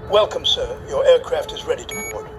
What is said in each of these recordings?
Welcome, sir. Your aircraft is ready to board.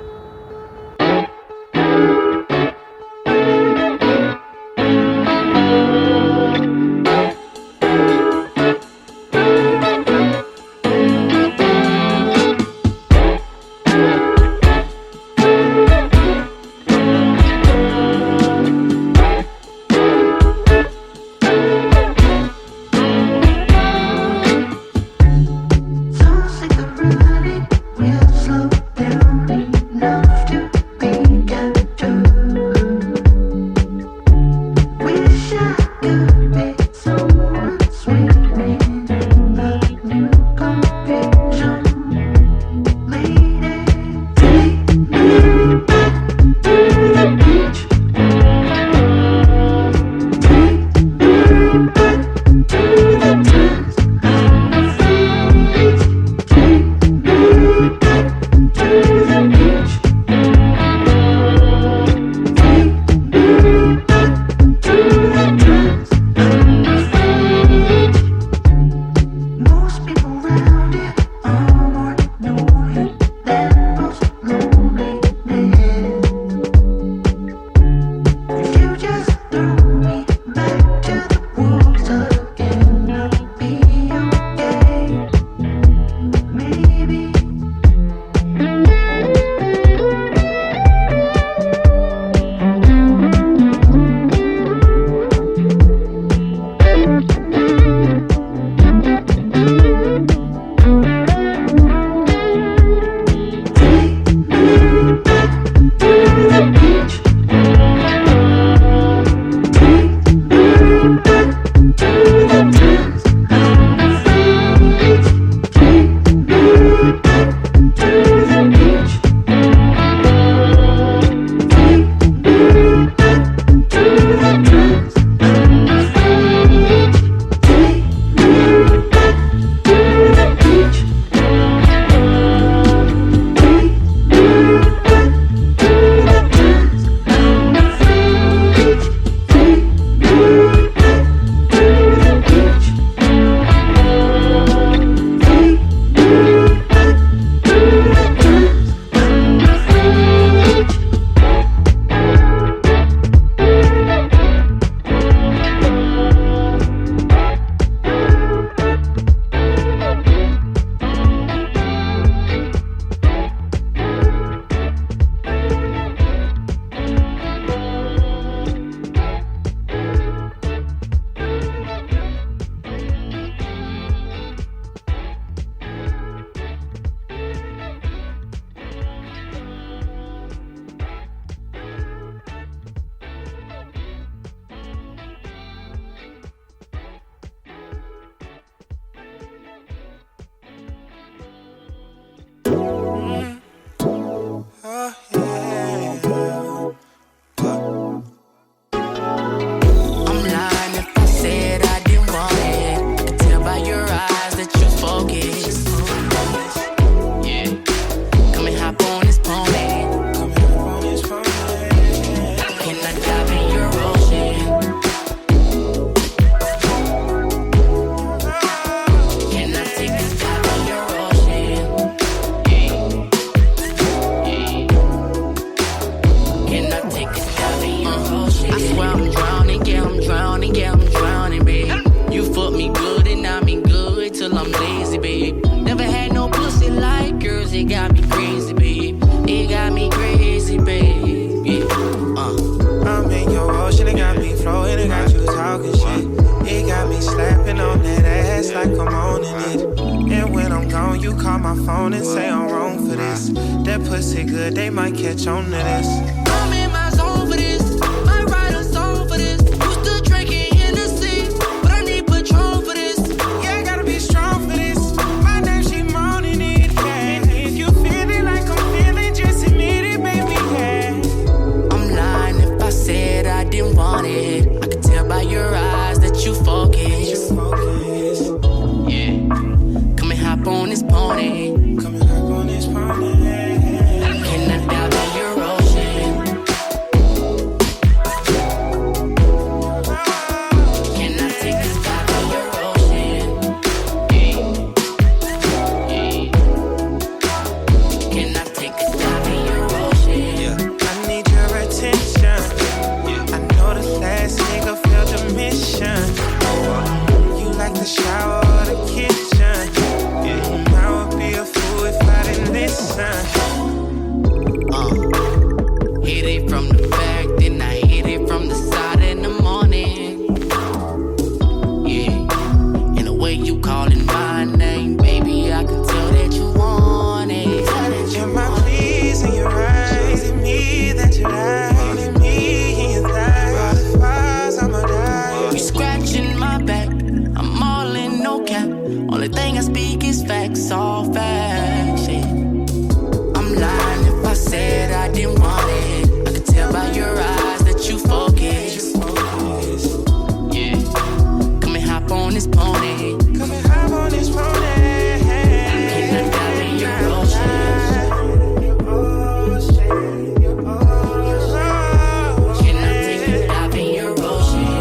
Come and hop on this pony. Can I dive in your ocean? my kitchen. Yeah, I would be a fool if I didn't listen. Hit it from the back, then I hit it from the side in the morning. Yeah, and the way you calling my name, baby, I can tell that you want it. Am I pleasing your eyes? Is it me that you like? Is it me in your thighs? All the fires, I'ma die. You scratching my back, I'm all in, no cap. Only thing I speak is facts, all facts. Yeah. I'm lying if I said I didn't want it. I could tell by your eyes that you focus. Yeah, come and hop on this pony. Come and hop on this pony. Can I dive in your ocean? Can I take a dive in your ocean?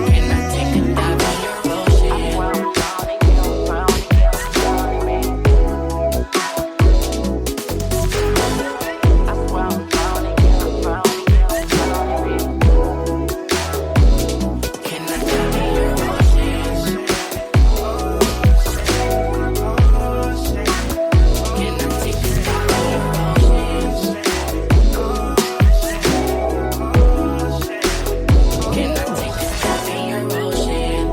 Can I take a dive in your ocean? Can I dive in your ocean? Can I take a dive in your ocean? Can I take a dive in your ocean?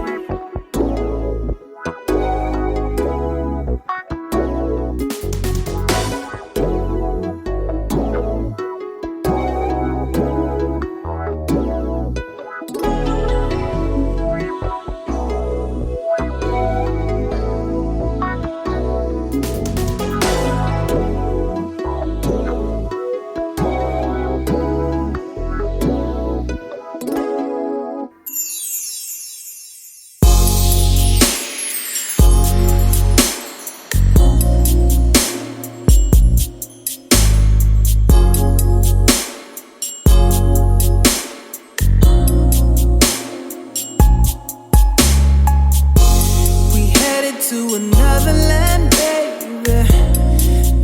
We headed to another land, baby.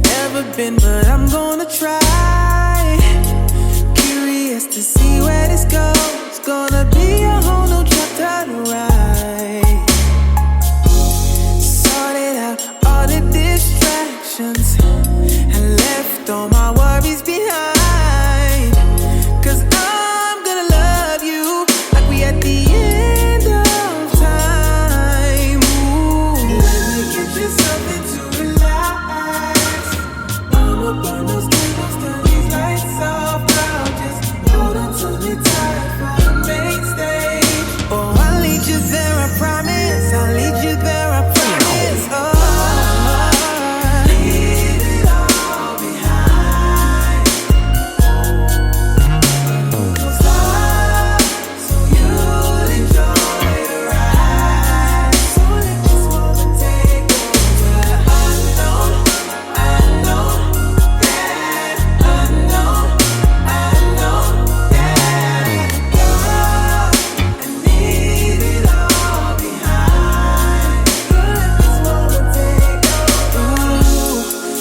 Never been, but